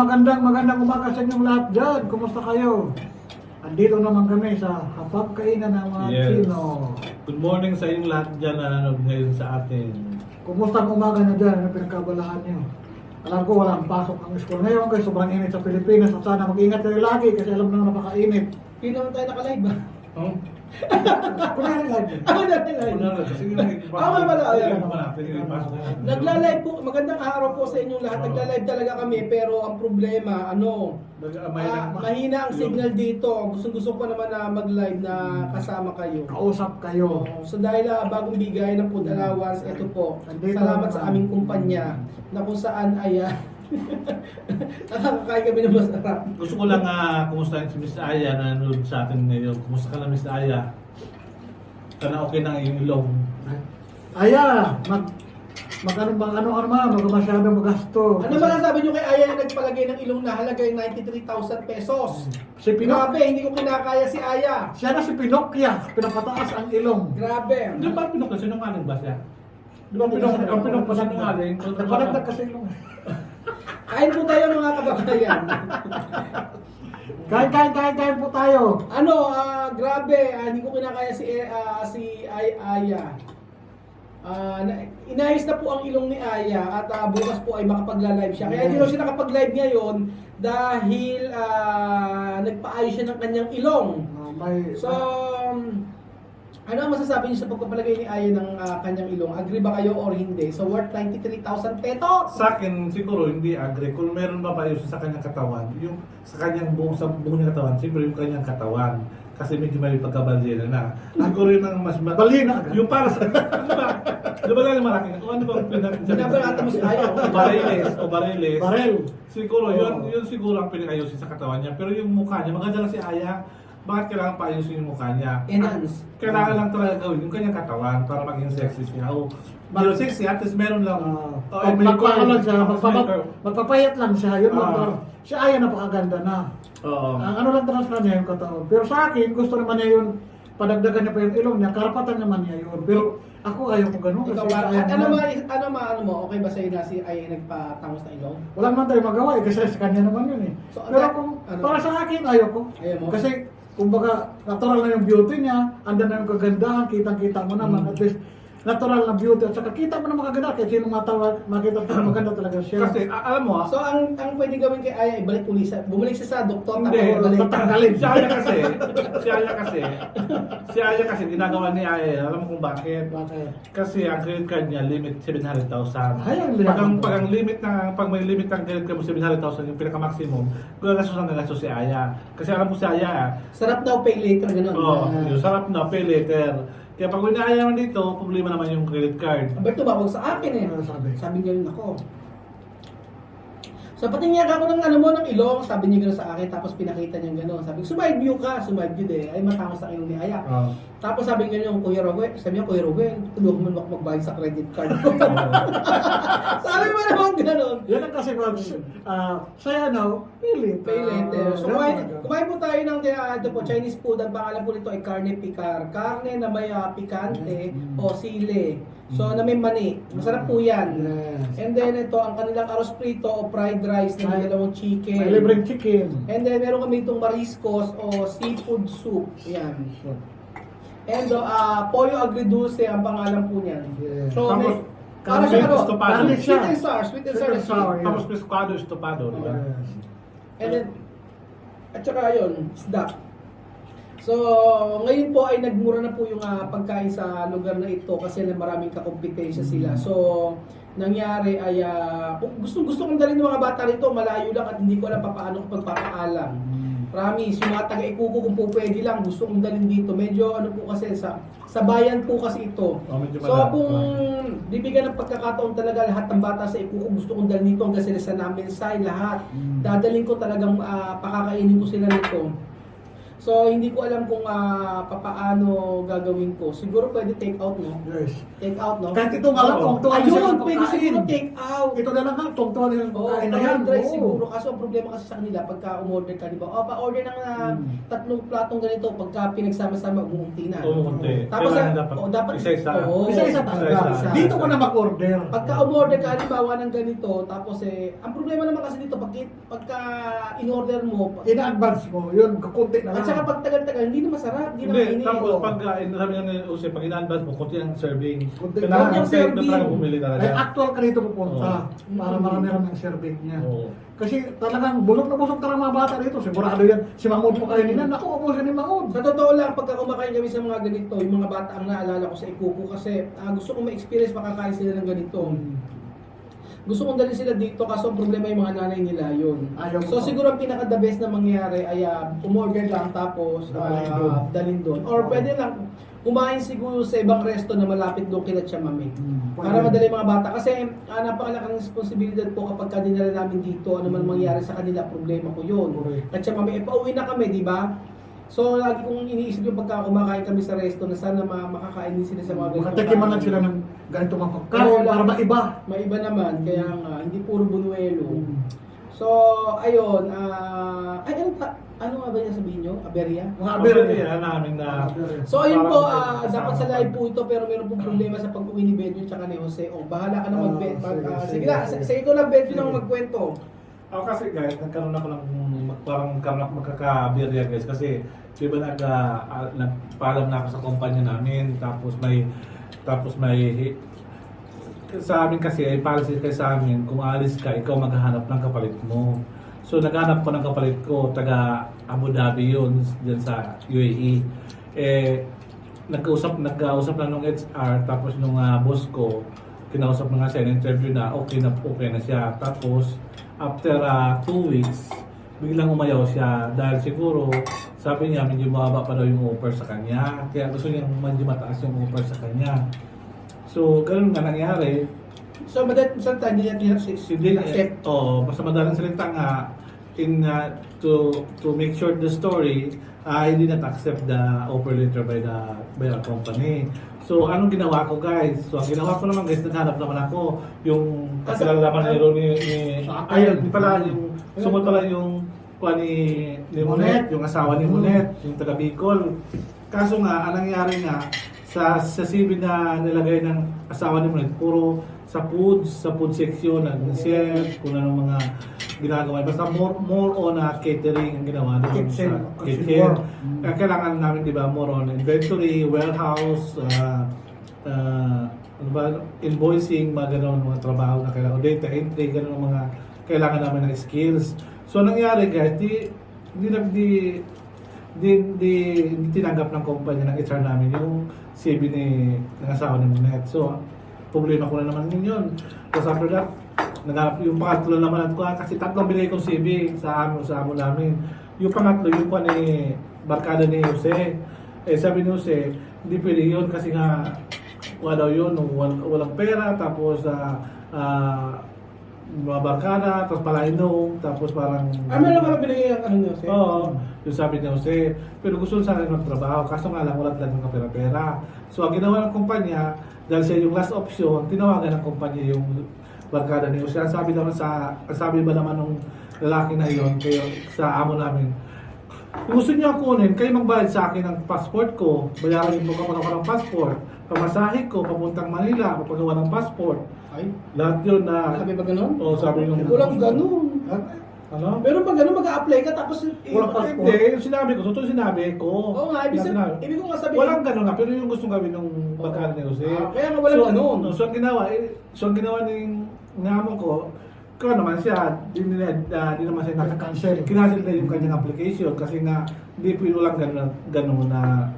magandang umaga sa inyong lahat dyan. Kumusta kayo? Andito naman kami sa hapagkainan ng mga Chino. Good morning sa inyong lahat dyan na nanonood ngayon sa atin. Kumusta ang umaga na dyan? Ano pinagkabalahan nyo? Alam ko walang pasok ang school ngayon kasi sobrang init sa Pilipinas at sana mag-ingat kayo lagi kasi alam na napakainit. Hindi naman tayo naka-live ba? Oh? Kunwari live. Ako na-live. Kasi may pala, ayan. Nagla-live Nagla-live po, magandang araw po sa inyong lahat. Nagla-live talaga kami pero ang problema, mahina ang signal dito. Gusto ko naman na mag-live na kasama kayo. Kausap kayo. So dahil bagong bigay ng food allowance, ito po. Andito Salamat naman. sa aming kumpanya na kung saan ay nakakakain kami ng masarap. Gusto ko lang kumustahin si Miss Aya na nanonood sa atin ngayon. Kumusta ka na, Miss Aya? Kana okay na ang iyong ilong. Aya, ano masyadong magasto. Ano ba sabi nyo kay Aya na nagpalagay ng ilong na halaga yung 93,000 pesos? Si Pinok, Grabe, hindi ko kinakaya si Aya. siya na si Pinokya, pinapataas ang ilong. Grabe. Di ba Pinok kasi sinungaling ba siya? Di ba ang Pinok pa sinungaling? Nagpadagdag kasi ilong. Kain po tayo mga kababayan. Kain po tayo. Grabe, hindi ko kinakaya si Aya. Inayos na po ang ilong ni Aya at bukas po ay makapagla-live siya. Kaya hindi raw siya nakapag-live ngayon dahil nagpaayos siya ng kanyang ilong. So, ano ang masasabi niyo sa pagpapalagay ni Aya ng kanyang ilong? Agree ba kayo or hindi? So, worth 93,000 pesos! Sa akin, siguro hindi agree. Kung meron ba pa sa kanyang katawan, yung sa kanyang buong niya katawan, siyempre yung kanyang katawan. Kasi medyo may pagkabalina na. Siguro yun ang mas... Balina agad. Yung para sa... Ano ba? Di ba lang malaki? Ano ba? Binabalata mo si Aya. Bariles. Barel. Siguro, Oo. yun siguro ang pinag-ayusin sa katawan niya. Pero yung mukha niya, maganda lang si Aya. Bakit kailangan pa ayusin yung mukha niya? Enhance. Kailangan lang talaga gawin yung kanyang katawan para maging sexy siya. Pero sexy, at least meron lang. Magpapayat siya, magpapayat lang siya. Yun lang. Ah. Si Aya napakaganda na. Oo. Ang ano lang talaga sa kanya yung katawan. Pero sa akin, gusto naman niya yun, padagdagan niya pa yung ilong niya, karapatan naman niya yun. Pero ako ayaw ko ganun. Ikaw Kasi ba? ayaw Ano mo? Okay ba sa'yo na si Aya nagpatangos na ilong? wala naman tayo magawa eh, kasi sa kanya naman yun eh. So, Pero ano- kung ano? para sa akin, ayaw ko. Ayaw mo? Kasi, kumbaga, natural na yung beauty niya, andan na yung kagandahan, kitang-kita mo naman. At least, natural na beauty. At saka kita mo na magaganda, kahit sino makita ko maganda talaga siya. Kasi, alam mo, So, ang pwede gawin kay Aya, ibalik bumalik siya sa doktor. hindi, balik. tatanggalin. si Aya kasi, ginagawa ni Aya, alam mo kung bakit? Bakit? Kasi ang credit card niya, limit 700,000. Ay, ang pag may limit ng credit card mo 700,000, yung pinaka-maximum, gagastos si Aya. Kasi alam mo si Aya, Sarap daw pay later, gano'n. yung sarap na, pay later. Kaya pag inaaya naman dito, problema naman yung credit card. Alberto, bawag sa akin eh. Ano sabi? Sabi niya rin ako. So, patingin ako ng ng ilong, sabi niya gano'n sa akin, tapos pinakita niya gano'n. Sabi ko, sumide view eh. Ay, matangos sa ilong ni Aya. Tapos sabi niya yung Kuya Rowel, sabi niya, Kuya Rowel, tulungan mo magbayad sa credit card ko. Sabi mo naman gano'n. Yan ang kasi saya no, pili. Pay later. So, kumain po tayo ng Chinese food. Ang pangalan po nito ay carne picar. Karne na may pikante o sile. So, na may mani. Masarap po yan. Yes. And then ito, ang kanilang arroz prito o fried rice na may dalawang chicken. May libreng chicken. And then meron kami itong mariscos o seafood soup. Yan. And pollo agridulce ang pangalan po niyan. Yes. So, Tapos, para carne siya ano, estopado. Carne sweet and sour, sweet and sour. Sweet and sour. Yeah. Tapos pescado, estopado, di ba? Yes. And then, at saka yun, isda. So, ngayon po ay nagmura na po yung pagkain sa lugar na ito kasi maraming kakompetensya sila. So, nangyari ay gusto kong dalhin ng mga bata rito, malayo lang at hindi ko alam paano ko pagpapaalam. Promise, yung mga taga-ikuko kung po pwede lang, gusto kong dalhin dito. Medyo ano po kasi, sa bayan po kasi ito. Medyo So malapit. kung bibigyan ng pagkakataon talaga lahat ng bata sa ikuko, gusto kong dalhin dito hanggang sila sa namin lahat. Dadalhin ko talagang pakakainin ko sila nito. So, hindi ko alam kung papaano gagawin ko. Siguro pwede take out, no? Yes. Take out, no? Kahit ito nga lang, Oo. tungtuan siya Ayun, ng pwede pagkain. siguro take out. Ito na lang nga, tungtuan niya ng Oo, pagkain na yan. dry Oo. siguro. Kaso ang problema kasi sa kanila, pagka umorder ka, di ba? O, pa-order ng tatlong platong ganito, pagka pinagsama-sama, umuunti na. Umuunti. Tapos, Kailangan dapat isa-isa. Oo. Isa-isa talaga. Isa-isa. Dito ko na mag-order. Pagka umorder ka, halimbawa ng ganito, tapos ang problema naman kasi dito, pagka in-order mo, In-advance mo, yun, kukunti na lang. at saka pag tagal-tagal, hindi na masarap, hindi na Hindi, mainit. tapos pag sabi nga ni Jose, pag in-advance mo, kunti ang serving. Kunti Kailangan lang. ang serving na Serving. talaga bumili Ay, talaga. actual ka dito pupunta Oo. para marami-rami ang serving niya. Oo. Kasi talagang bulok na busog talaga mga bata dito. Sigurado yan. Si Mahmoud po kayo nila. Naku, ubusin ni Mahmoud. Sa totoo lang, pagka kumakain kami sa mga ganito, yung mga bata ang naalala ko sa Ikuko kasi gusto kong ma-experience makakain sila ng ganito. Gusto kong dalhin sila dito kaso ang problema yung mga nanay nila yun. Ayaw So mo. siguro ang pinaka the best na mangyari ay umorder lang tapos Dalhin doon. dalhin doon. Or pwede lang kumain siguro sa ibang resto na malapit doon kila Chamame. Para madali yung mga bata. Kasi napakalaking responsibilidad po kapag dinala namin dito, ano man mangyari sa kanila, problema ko yun. Correct. At Chamame, pauwi na kami, di ba? So lagi kong iniisip yung pagka kumakain kami sa resto na sana makakain din sila sa mga ganitong Makatikiman lang kain. sila ng ganito mga Oo, pagkain para maiba. May iba naman, kaya nga, hindi puro bunuelo. So, ayun, ano nga ba yung sabihin nyo? Aberya? Mga Aber aber yan namin na. So, ayun po, Parang dapat sa kasama live pa. po ito, pero meron pong problema sa pag-uwi ni Benjo tsaka ni Jose. O, bahala ka na mag-bet. sige, Sige na, sige. sa ikaw lang, Benjo, Sige. na magkwento. Ako kasi guys, nagkaroon ako ng parang nagkaroon ako magkakabirya guys kasi diba nagpaalam na ako sa kumpanya namin tapos may sa amin kasi ay policy kay sa amin kung alis ka ikaw maghahanap ng kapalit mo. So naghanap ko ng kapalit ko taga Abu Dhabi yun diyan sa UAE. Nagkausap lang nung HR tapos nung boss ko kinausap na nga siya, interview na okay na siya. Tapos after 2 weeks, biglang umayaw siya dahil siguro sabi niya medyo mababa pa daw yung offer sa kanya. Kaya gusto niya medyo mataas yung offer sa kanya. So, ganun nga nangyari. So, madalit sa time, hindi natin Hindi na accept. basta madalang salita nga to make short the story, hindi na accept the offer letter by the company. So, anong ginawa ko guys? So, ang ginawa ko naman guys, naghanap naman ako yung kakilala naman ni ayun, pala yung sumot pala yung ni Monet, yung asawa ni Monet, yung taga Bicol. Kaso nga, anong nangyari nga, sa CV na nilagay ng asawa ni Monet, puro sa food section, nag-chef, kung anong mga ginagawa. Basta more on catering ang ginawa doon Kitchen, sa kitchen kitchen. work. Kaya kailangan namin, di ba, more on inventory, warehouse, ano ba, invoicing, mga gano'n, mga trabaho na kailangan, data entry, gano'n mga kailangan namin ng skills. So, nangyari guys, hindi tinanggap ng kumpanya ng HR namin yung CV ng asawa ni Monet. So, problema ko na naman yun. Tapos after that, naghanap yung pangatlo naman ko kasi tatlong binigay kong CV sa amo namin. Yung pangatlo, yung pa ni barkada ni Jose. Sabi ni Jose, hindi pwede yun kasi nga wala yun, walang pera, tapos mga barkada, tapos palainom, tapos parang... Meron ka ba binigay ang ano nyo? Oo, yung sabi ni Jose. Pero gusto sana magtrabaho, kaso nga lang wala talagang kapera-pera. So ang ginawa ng kumpanya, dahil siya yung last option, tinawagan ng kumpanya yung barkada ni Jose. Ang sabi ba naman nung lalaki na iyon, kayo sa amo namin, kung gusto niyo kunin, kayo magbayad sa akin ng passport ko, bayaran niyo po ako ng passport, pamasahe ko, papuntang Manila, papagawa ng passport. Ay, Lahat yun na... sabi ba ganun? Oo, sabi nung... Walang ganun. Ano? Pero pag ganun, mag-a-apply ka tapos... Walang passport. Hindi, yung sinabi ko, totoo yung sinabi ko. Oo nga, ibig ko nga sabihin. Walang ganun nga, pero yung gustong gawin ng barkada ni Jose. Kaya nga walang ganun. So ang ginawa ng amo ko, kung naman siya, di naman siya Nag-cancel. kinancel na yung kanyang application kasi nga hindi po walang ganun na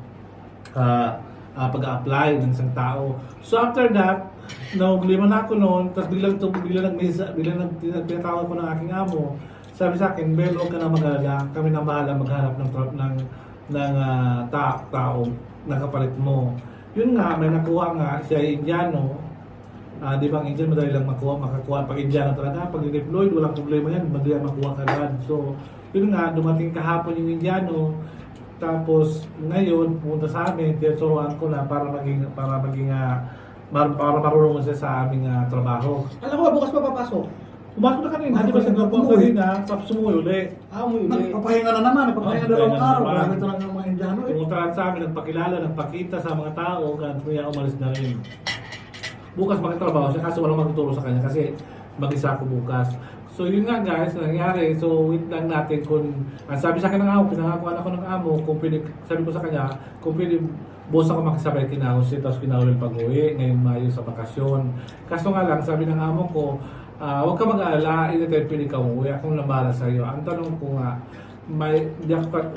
pag-apply ng isang tao. So after that, lima na ako noon, tapos biglang pinatawag ko ng aking amo. Sabi sa akin, Bel, huwag ka na mag-alala, kami na bahala maghanap ng tao na kapalit mo. Yun nga, may nakuha nga, siya ay Indiano. Di ba ang Indian, madali lang makakuha. Pag Indiano talaga, pag deployed, walang problema yan, madali lang makuha ka agad. So, yun nga, dumating kahapon yung Indiano, Tapos ngayon pumunta sa amin, tinuturuan ko na para marunong siya sa aming trabaho. Alam ko ba, bukas pa papasok? Pumasok na kanina, di ba sa grupo ko kanina, tapos umuwi uli. Umuwi. Nagpapahinga na naman, nagpapahinga na dalawang araw. Grabe talaga ang mga Indiano eh. Pumunta sa amin, nagpakilala, nagpakita sa mga tao, kaya umalis na rin. Bukas magtatrabaho siya, kaso walang magtuturo sa kanya kasi mag-isa ako bukas. So yun nga guys, nangyari. So wait lang natin kung, sabi sa akin ng amo, pinangakuan ako ng amo, kung pwede, sabi ko sa kanya, kung pwede, boss ako makisabay kinahos, tapos kinahol pag-uwi, ngayong Mayo sa bakasyon. Kaso nga lang, sabi ng amo ko, huwag ka mag-aalala, anytime pwede ka umuwi, akong nabala sa iyo. Ang tanong ko nga,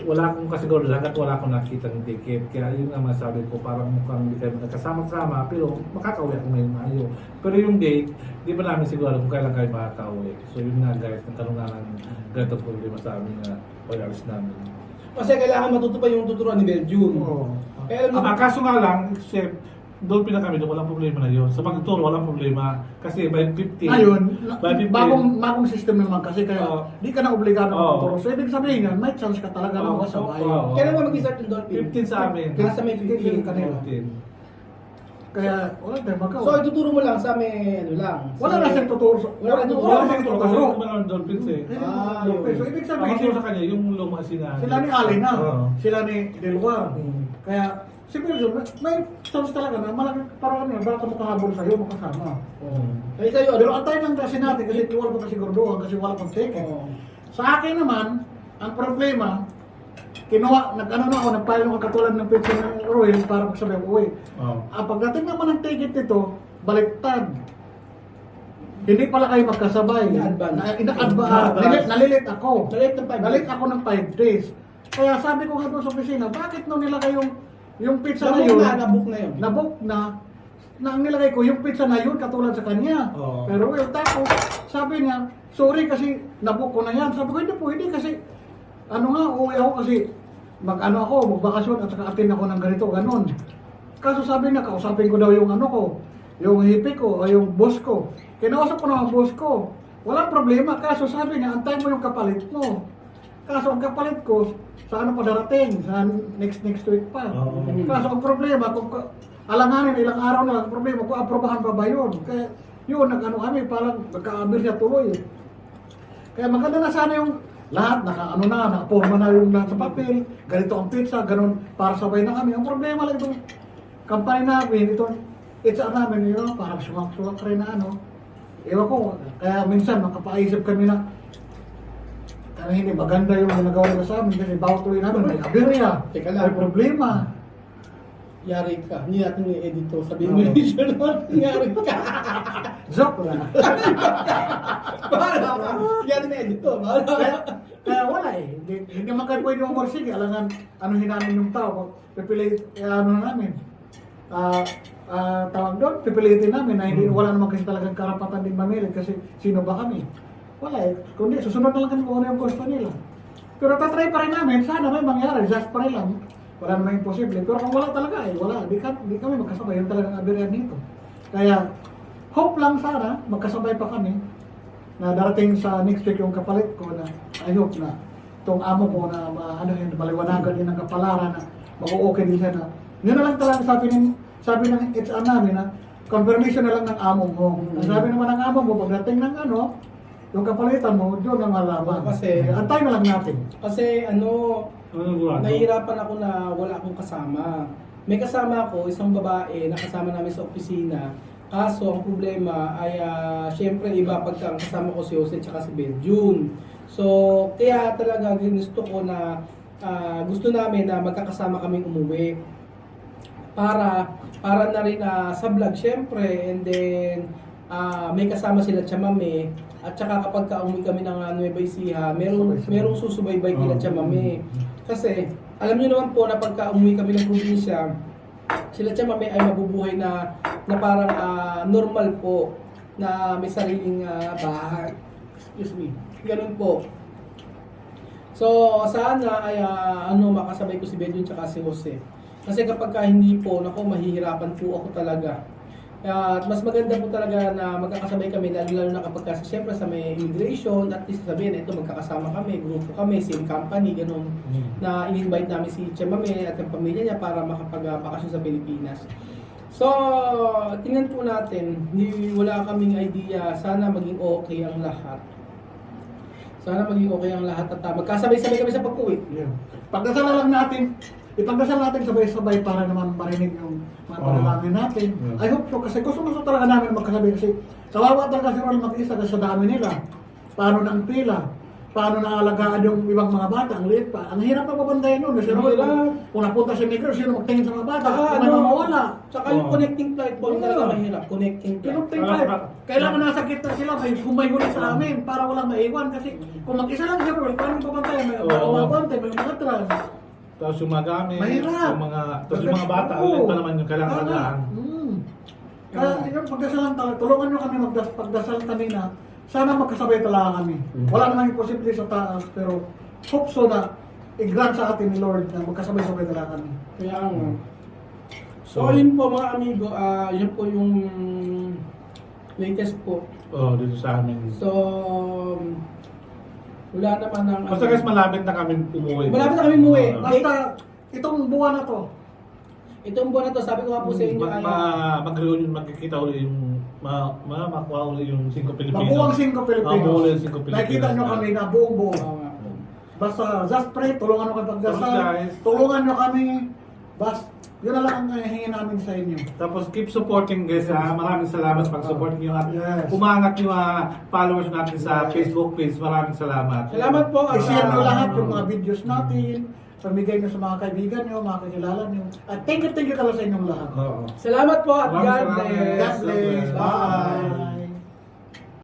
wala akong kasiguraduhan at wala akong nakita ng ticket. Kaya yun nga masabi ko, parang mukhang hindi kayo magkasama-sama, pero makakauwi ako ngayong Mayo. Pero yung date, di pa namin siguro kung kailan kayo makakauwi. So yun nga guys, nagtanong nga ng ganitong problema sa amin na pag-alis namin. Kasi kailangan matuto pa yung tuturuan ni Belgium. Oo. Eh, alam mo, Kaso nga lang, chef, doon na kami, walang problema na yun. Sa pagtuturo, walang problema. Kasi by 15, Ngayon, by 15, bagong system naman kasi kaya Oo. di ka na obligado Oo. magtuturo. So ibig sabihin yan, may chance ka talaga na Oo. makasabay. Oo. kailan mo mag-start yung Dolphin? 15 sa amin. Nasa may 15 kanila. 15. Kaya wala tayong magawa. So, ituturo mo lang sa may, ano lang. Wala na siyang tuturo. Wala na tuturo. Wala kasi tuturo. Kasi kung mga dolphins eh. Yun. So ibig Ang sabihin, maturo sa kanya, yung luma sila. sila ni Ali na, Oo. sila ni Delwar. Hmm. Kaya si Belgium, may chance talaga na malaki, parang ano, baka makahabol sa'yo, makasama. Kaya sa'yo, Pero antayin lang kasi natin kasi wala pa kasi gordohan kasi wala pang ticket. Oo. Sa akin naman, ang problema, nag-ano na ako, nag-file ako katulad ng pension ng Royal para sabi ko, uwi. Oh. Pagdating naman ng ticket nito, baliktad. Hindi pala kayo magkasabay. Ina-advance. Nalilit ako. Nalit ng 5 Nalit ako ng 5 days. Kaya sabi ko nga doon sa opisina, bakit no nilagay yung pizza na yun? Nabook na yun. Nabook na ang nilagay ko, yung pizza na yun, katulad sa kanya. Oo. Pero well, tapos, sabi niya, sorry kasi nabook ko na yan. Sabi ko, hindi pwede kasi, ano nga, uwi ako kasi, magbakasyon at saka attend ako ng ganito, ganun. Kaso sabi niya, kausapin ko daw yung ano ko, yung hipi ko, o yung boss ko. Kinausap ko na ang boss ko. Walang problema, kaso sabi niya, antayin mo yung kapalit mo. Kaso ang kapalit ko, sa ano pa darating, sa next week pa. Oo. Kaso ang problema, kung alanganin ilang araw na lang, problema kung aprobahan pa ba yun. Kaya yun, nag-ano kami, parang nagka-abir siya tuloy. Kaya maganda na sana yung lahat, nakaporma na yung lahat sa papel, ganito ang pizza, ganun, para sabay na kami. Ang problema lang itong company namin, itong HR namin, yun, parang sumak-sumak rin na ano. Ewan ko, kaya minsan makapaisip kami na hindi maganda yung ginagawa nila sa amin kasi bawat tuloy namin may aberya, Teka lang. may problema. Yari ka. Hindi natin yung editor. Sabihin mo yung editor naman, yari ka. Joke lang. Bahala ka. Yari na editor. Bahala ka. Kaya wala eh. Hindi naman kayo pwede umarsig. Alangan, anuhin namin yung tao. Pipilit, ano namin. Tawag doon, pipilitin namin na hindi, wala naman kasi talagang karapatan din mamili kasi sino ba kami? Wala eh. Kundi susunod na lang kami kung ano yung gusto nila. Pero tatry pa rin namin, sana may mangyari, just pa rin lang. Wala naman imposible. Pero kung wala talaga eh, wala. Di kami magkasabay. Yung talagang aberyan nito. Kaya, hope lang sana, magkasabay pa kami na darating sa next week yung kapalit ko na I hope na itong amo ko na maliwanagan din ng kapalaran na mag-o-okay din siya na yun na lang talaga sabi ng HR namin na confirmation na lang ng amo mo. Ang sabi naman ng amo mo, pagdating ng ano, yung kapalitan mo, doon na malaman. Kasi- antay na lang natin. Kasi ano, Ano? nahihirapan ako na wala akong kasama. May kasama ako, isang babae na kasama namin sa opisina. Kaso ang problema ay syempre iba pagka ang kasama ko si Jose at si Belgium. So kaya talaga gusto ko na gusto namin na magkakasama kaming umuwi. Para na rin sa vlog syempre, and then may kasama sila Chamame at saka kapag umuwi kami ng Nueva Ecija, merong susubaybay kila Chamame. Kasi alam niyo naman po na pagka umuwi kami ng probinsya, sila Chamame ay mabubuhay na parang normal po na may sariling bahay. Excuse me. Ganun po. So sana ay makasabay ko si Belgium at si Jose. Kasi kapag hindi po, mahihirapan po ako talaga. At mas maganda po talaga na magkakasabay kami, lalo na kapag kasi siyempre sa may immigration, at least sabihin, ito magkakasama kami, grupo kami, same company, ganun, na in-invite namin si Chamame at ang pamilya niya para makapag-bakasyon sa Pilipinas. So, tingnan po natin, wala kaming idea, sana maging okay ang lahat. Sana maging okay ang lahat at magkasabay-sabay kami sa pag-uwi. Yeah. Pagdasal na lang natin, ipagdasal natin sabay-sabay para naman marinig yung mga panalangin natin. Yeah. I hope so, kasi gusto talaga namin magkasabay kasi kawawa talaga si Ron mag-isa kasi sa dami nila. Paano na ang pila? Paano na alagaan yung ibang mga bata? Ang liit pa. Ang hirap na pabantayan nun. Si Ron, kung napunta si Migro, sino magtingin sa mga bata? May mawawala. Tsaka yung connecting flight po, yung talaga mahirap. Connecting flight. Connecting flight. Kailangan nasa gitna sila, may huli sa amin para walang maiwan. Kasi kung mag-isa lang si Ron, paano pabantayan? May umabante, may umatras. Tapos yung mga gamit, Mahirap. tapos yung mga bata, ulit pa naman yung kailangan alagaan. Kaya yung pagdasalan talaga, tulungan nyo kami pagdasal kami na sana magkasabay talaga kami. Wala naman imposible sa taas, pero hope so na i-grant sa atin ni Lord na magkasabay-sabay talaga kami. Kaya nga. So, yun po mga amigo, yun po yung latest po. Dito sa amin. So, wala naman ang... Basta guys, malapit na kami umuwi. Malapit na kami umuwi. Basta itong buwan na to, Itong buwan na to, sabi ko nga po sa inyo, Mag-reunion, magkikita ulit yung makuha ulit yung 5 Pilipino. mabuwang 5 Pilipinos. Mabuwang ulit yung 5 Pilipino. Nakikita nyo kami na buong-buo. Oo nga. Basta just pray, tulungan nyo kami pagdasal. Tapos, guys, Tulungan nyo kami. Basta, yun na lang ang hingin namin sa inyo. Tapos keep supporting guys ha. Maraming salamat pag-support niyo at Yes. umangat yung followers natin sa Facebook page. Maraming salamat. Salamat po. I-share nyo lahat yung mga videos natin. Pamigay nyo sa mga kaibigan nyo, mga kakilala nyo. At thank you talaga sa inyong lahat. Oo. Salamat po at Maraming God salamat. bless. God bless. Bye.